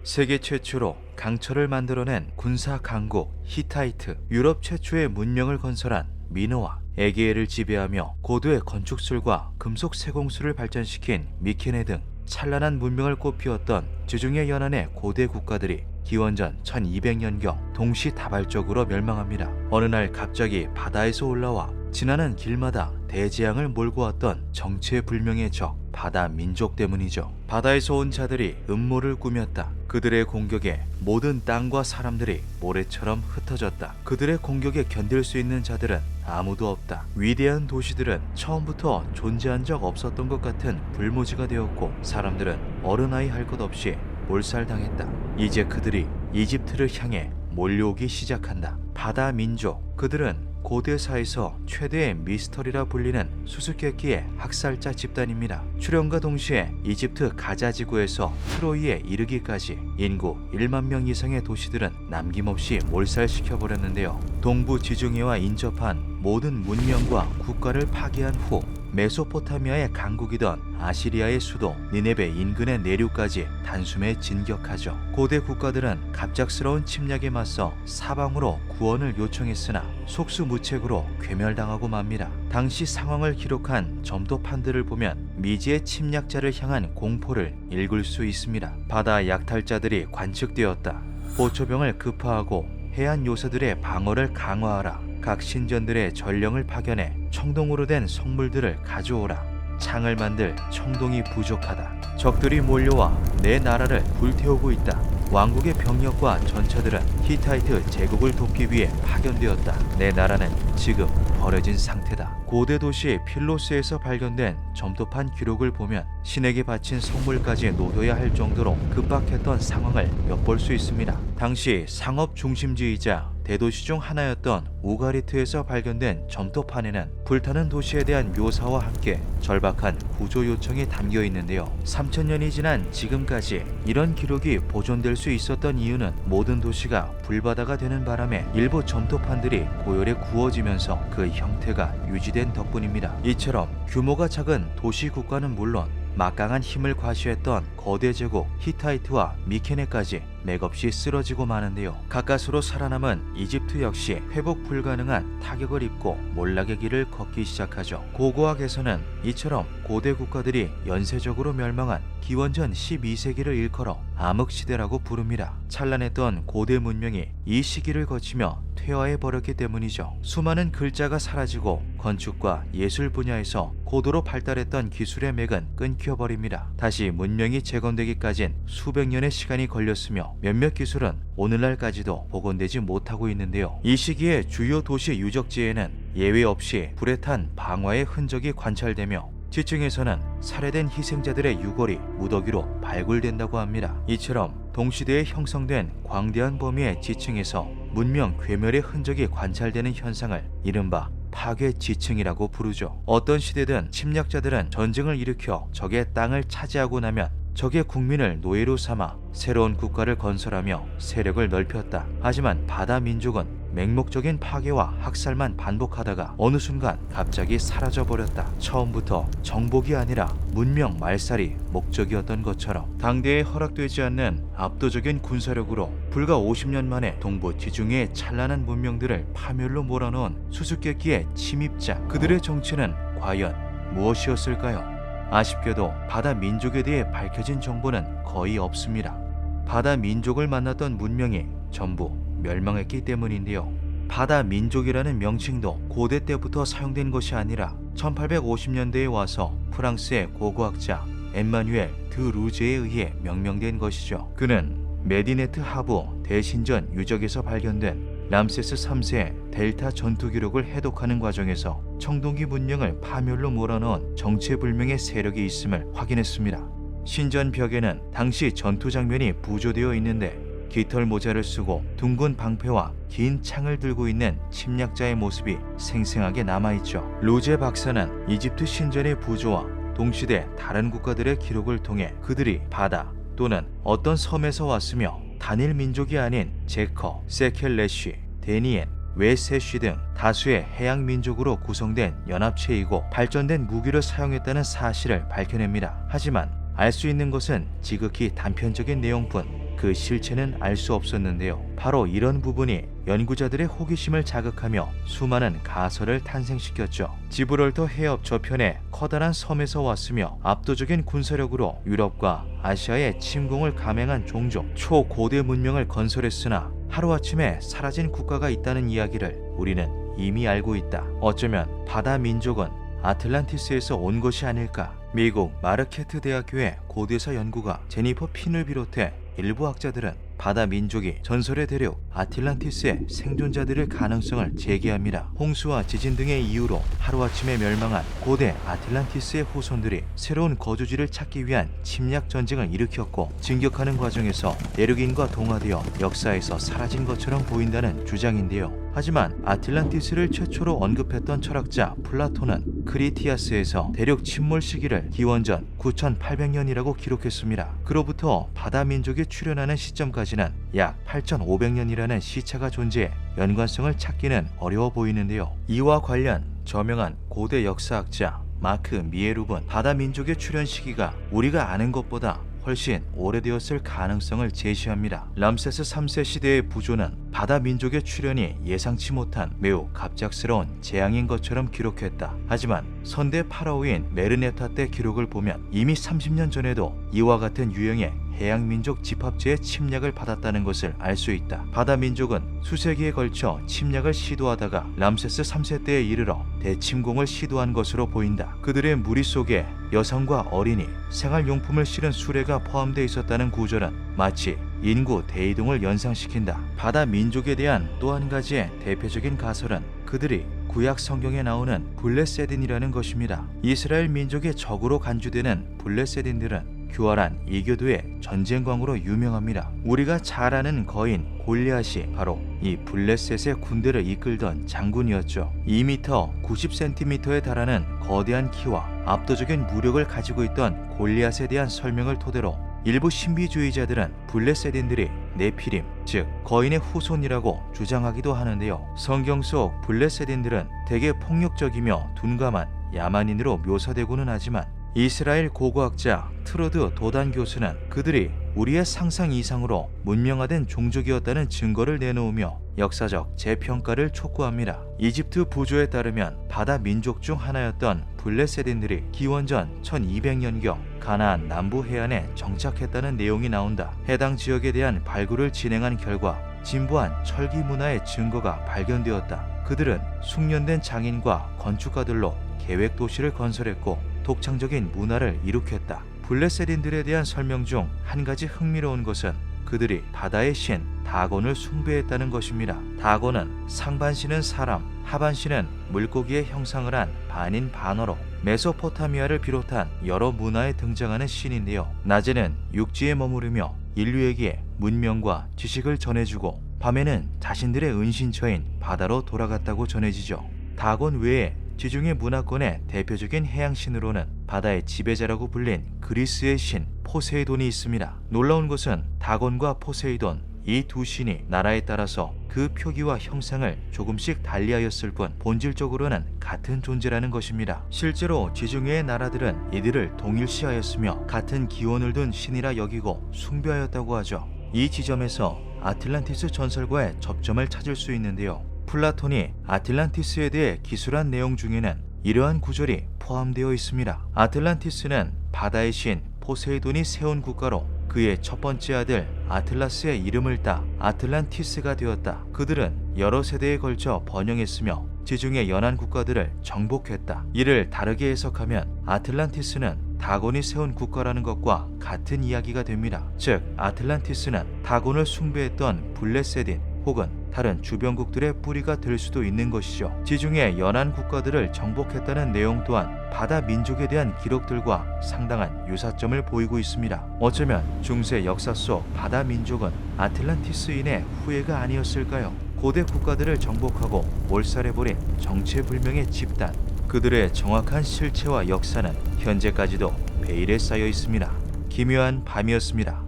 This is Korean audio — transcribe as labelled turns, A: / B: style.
A: 세계 최초로 강철을 만들어낸 군사 강국 히타이트, 유럽 최초의 문명을 건설한 미노아, 에게해를 지배하며 고도의 건축술과 금속 세공술을 발전시킨 미케네 등 찬란한 문명을 꽃피웠던 주중의 연안의 고대 국가들이 기원전 1200년경 동시다발적으로 멸망합니다. 어느 날 갑자기 바다에서 올라와 지나는 길마다 대재앙을 몰고 왔던 정체불명의 적, 바다 민족 때문이죠. 바다에서 온 자들이 음모를 꾸몄다. 그들의 공격에 모든 땅과 사람들이 모래처럼 흩어졌다. 그들의 공격에 견딜 수 있는 자들은 아무도 없다. 위대한 도시들은 처음부터 존재한 적 없었던 것 같은 불모지가 되었고, 사람들은 어른아이 할 것 없이 몰살당했다. 이제 그들이 이집트를 향해 몰려오기 시작한다. 바다 민족, 그들은 고대사에서 최대의 미스터리라 불리는 수수께끼의 학살자 집단입니다. 출현과 동시에 이집트 가자지구에서 트로이에 이르기까지 인구 1만 명 이상의 도시들은 남김없이 몰살시켜버렸는데요. 동부 지중해와 인접한 모든 문명과 국가를 파괴한 후 메소포타미아의 강국이던 아시리아의 수도 니네베 인근의 내륙까지 단숨에 진격하죠. 고대 국가들은 갑작스러운 침략에 맞서 사방으로 구원을 요청했으나 속수무책으로 괴멸당하고 맙니다. 당시 상황을 기록한 점토판들을 보면 미지의 침략자를 향한 공포를 읽을 수 있습니다. 바다 약탈자들이 관측되었다. 보초병을 급파하고 해안 요새들의 방어를 강화하라. 각 신전들의 전령을 파견해 청동으로 된 성물들을 가져오라. 창을 만들 청동이 부족하다. 적들이 몰려와 내 나라를 불태우고 있다. 왕국의 병력과 전차들은 히타이트 제국을 돕기 위해 파견되었다. 내 나라는 지금 버려진 상태다. 고대 도시 필로스에서 발견된 점토판 기록을 보면 신에게 바친 성물까지 놓여야 할 정도로 급박했던 상황을 엿볼 수 있습니다. 당시 상업 중심지이자 대도시 중 하나였던 우가리트에서 발견된 점토판에는 불타는 도시에 대한 묘사와 함께 절박한 구조 요청이 담겨 있는데요. 3000년이 지난 지금까지 이런 기록이 보존될 수 있었던 이유는 모든 도시가 불바다가 되는 바람에 일부 점토판들이 고열에 구워지면서 그 형태가 유지된 덕분입니다. 이처럼 규모가 작은 도시 국가는 물론 막강한 힘을 과시했던 거대 제국 히타이트와 미케네까지 맥없이 쓰러지고 마는데요. 가까스로 살아남은 이집트 역시 회복 불가능한 타격을 입고 몰락의 길을 걷기 시작하죠. 고고학에서는 이처럼 고대 국가들이 연쇄적으로 멸망한 기원전 12세기를 일컬어 암흑시대라고 부릅니다. 찬란했던 고대 문명이 이 시기를 거치며 퇴화해버렸기 때문이죠. 수많은 글자가 사라지고 건축과 예술 분야에서 고도로 발달했던 기술의 맥은 끊겨버립니다. 다시 문명이 재건되기까진 수백 년의 시간이 걸렸으며 몇몇 기술은 오늘날까지도 복원되지 못하고 있는데요. 이 시기에 주요 도시 유적지에는 예외 없이 불에 탄 방화의 흔적이 관찰되며 지층에서는 살해된 희생자들의 유골이 무더기로 발굴된다고 합니다. 이처럼 동시대에 형성된 광대한 범위의 지층에서 문명 괴멸의 흔적이 관찰되는 현상을 이른바 파괴 지층이라고 부르죠. 어떤 시대든 침략자들은 전쟁을 일으켜 적의 땅을 차지하고 나면 적의 국민을 노예로 삼아 새로운 국가를 건설하며 세력을 넓혔다. 하지만 바다 민족은 맹목적인 파괴와 학살만 반복하다가 어느 순간 갑자기 사라져버렸다. 처음부터 정복이 아니라 문명 말살이 목적이었던 것처럼 당대에 허락되지 않는 압도적인 군사력으로 불과 50년 만에 동부 지중해의 찬란한 문명들을 파멸로 몰아넣은 수수께끼의 침입자, 그들의 정체는 과연 무엇이었을까요? 아쉽게도 바다 민족에 대해 밝혀진 정보는 거의 없습니다. 바다 민족을 만났던 문명이 전부 멸망했기 때문인데요. 바다 민족이라는 명칭도 고대 때부터 사용된 것이 아니라 1850년대에 와서 프랑스의 고고학자 엠마뉴엘 드 루제에 의해 명명된 것이죠. 그는 메디네트 하부 대신전 유적에서 발견된 람세스 3세의 델타 전투 기록을 해독하는 과정에서 청동기 문명을 파멸로 몰아넣은 정체불명의 세력이 있음을 확인했습니다. 신전 벽에는 당시 전투 장면이 부조되어 있는데 깃털 모자를 쓰고 둥근 방패와 긴 창을 들고 있는 침략자의 모습이 생생하게 남아있죠. 루제 박사는 이집트 신전의 부조와 동시대 다른 국가들의 기록을 통해 그들이 바다 또는 어떤 섬에서 왔으며 단일 민족이 아닌 제커, 세켈레쉬, 데니엔, 웨세쉬 등 다수의 해양 민족으로 구성된 연합체이고 발전된 무기를 사용했다는 사실을 밝혀냅니다. 하지만 알 수 있는 것은 지극히 단편적인 내용뿐 그 실체는 알 수 없었는데요. 바로 이런 부분이 연구자들의 호기심을 자극하며 수많은 가설을 탄생시켰죠. 지브롤터 해협 저편에 커다란 섬에서 왔으며 압도적인 군사력으로 유럽과 아시아의 침공을 감행한 종족 초고대 문명을 건설했으나 하루아침에 사라진 국가가 있다는 이야기를 우리는 이미 알고 있다. 어쩌면 바다 민족은 아틀란티스에서 온 것이 아닐까. 미국 마르케트 대학교의 고대사 연구가 제니퍼 핀을 비롯해 일부 학자들은 바다 민족이 전설의 대륙 아틀란티스의 생존자들의 가능성을 제기합니다. 홍수와 지진 등의 이유로 하루아침에 멸망한 고대 아틀란티스의 후손들이 새로운 거주지를 찾기 위한 침략 전쟁을 일으켰고 진격하는 과정에서 내륙인과 동화되어 역사에서 사라진 것처럼 보인다는 주장인데요. 하지만 아틀란티스를 최초로 언급했던 철학자 플라톤은 크리티아스에서 대륙 침몰 시기를 기원전 9800년이라고 기록했습니다. 그로부터 바다 민족이 출현하는 시점까지는 약 8500년이라는 시차가 존재해 연관성을 찾기는 어려워 보이는데요. 이와 관련 저명한 고대 역사학자 마크 미에룹은 바다 민족의 출현 시기가 우리가 아는 것보다 훨씬 오래되었을 가능성을 제시합니다. 람세스 3세 시대의 부조는 바다 민족의 출현이 예상치 못한 매우 갑작스러운 재앙인 것처럼 기록했다. 하지만 선대 파라오인 메르네타 때 기록을 보면 이미 30년 전에도 이와 같은 유형의 해양민족 집합체의 침략을 받았다는 것을 알 수 있다. 바다 민족은 수세기에 걸쳐 침략을 시도하다가 람세스 3세 때에 이르러 대침공을 시도한 것으로 보인다. 그들의 무리 속에 여성과 어린이, 생활용품을 실은 수레가 포함되어 있었다는 구절은 마치 인구 대이동을 연상시킨다. 바다 민족에 대한 또 한 가지의 대표적인 가설은 그들이 구약 성경에 나오는 블레세딘이라는 것입니다. 이스라엘 민족의 적으로 간주되는 블레세딘들은 교활한 이교도의 전쟁광으로 유명합니다. 우리가 잘 아는 거인 골리앗이 바로 이 블레셋의 군대를 이끌던 장군이었죠. 2m 90cm에 달하는 거대한 키와 압도적인 무력을 가지고 있던 골리앗에 대한 설명을 토대로 일부 신비주의자들은 블레셋인들이 네피림, 즉 거인의 후손이라고 주장하기도 하는데요. 성경 속 블레셋인들은 대개 폭력적이며 둔감한 야만인으로 묘사되고는 하지만 이스라엘 고고학자 트루드 도단 교수는 그들이 우리의 상상 이상으로 문명화된 종족이었다는 증거를 내놓으며 역사적 재평가를 촉구합니다. 이집트 부조에 따르면 바다 민족 중 하나였던 블레셋인들이 기원전 1200년경 가나안 남부 해안에 정착했다는 내용이 나온다. 해당 지역에 대한 발굴을 진행한 결과 진부한 철기 문화의 증거가 발견되었다. 그들은 숙련된 장인과 건축가들로 계획 도시를 건설했고 독창적인 문화를 이룩했다. 블레셋인들에 대한 설명 중 한 가지 흥미로운 것은 그들이 바다의 신 다곤을 숭배했다는 것입니다. 다곤은 상반신은 사람, 하반신은 물고기의 형상을 한 반인 반어로 메소포타미아를 비롯한 여러 문화에 등장하는 신인데요. 낮에는 육지에 머무르며 인류에게 문명과 지식을 전해주고 밤에는 자신들의 은신처인 바다로 돌아갔다고 전해지죠. 다곤 외에 지중해 문화권의 대표적인 해양신으로는 바다의 지배자라고 불린 그리스의 신 포세이돈이 있습니다. 놀라운 것은 다곤과 포세이돈 이 두 신이 나라에 따라서 그 표기와 형상을 조금씩 달리하였을 뿐 본질적으로는 같은 존재라는 것입니다. 실제로 지중해의 나라들은 이들을 동일시하였으며 같은 기원을 둔 신이라 여기고 숭배하였다고 하죠. 이 지점에서 아틀란티스 전설과의 접점을 찾을 수 있는데요. 플라톤이 아틀란티스에 대해 기술한 내용 중에는 이러한 구절이 포함되어 있습니다. 아틀란티스는 바다의 신 포세이돈이 세운 국가로 그의 첫 번째 아들 아틀라스의 이름을 따 아틀란티스가 되었다. 그들은 여러 세대에 걸쳐 번영했으며 지중해 연안 국가들을 정복했다. 이를 다르게 해석하면 아틀란티스는 다곤이 세운 국가라는 것과 같은 이야기가 됩니다. 즉 아틀란티스는 다곤을 숭배했던 블레세딘 혹은 다른 주변국들의 뿌리가 될 수도 있는 것이죠. 지중해 연안 국가들을 정복했다는 내용 또한 바다 민족에 대한 기록들과 상당한 유사점을 보이고 있습니다. 어쩌면 중세 역사 속 바다 민족은 아틀란티스인의 후예가 아니었을까요? 고대 국가들을 정복하고 몰살해버린 정체불명의 집단, 그들의 정확한 실체와 역사는 현재까지도 베일에 쌓여 있습니다. 기묘한 밤이었습니다.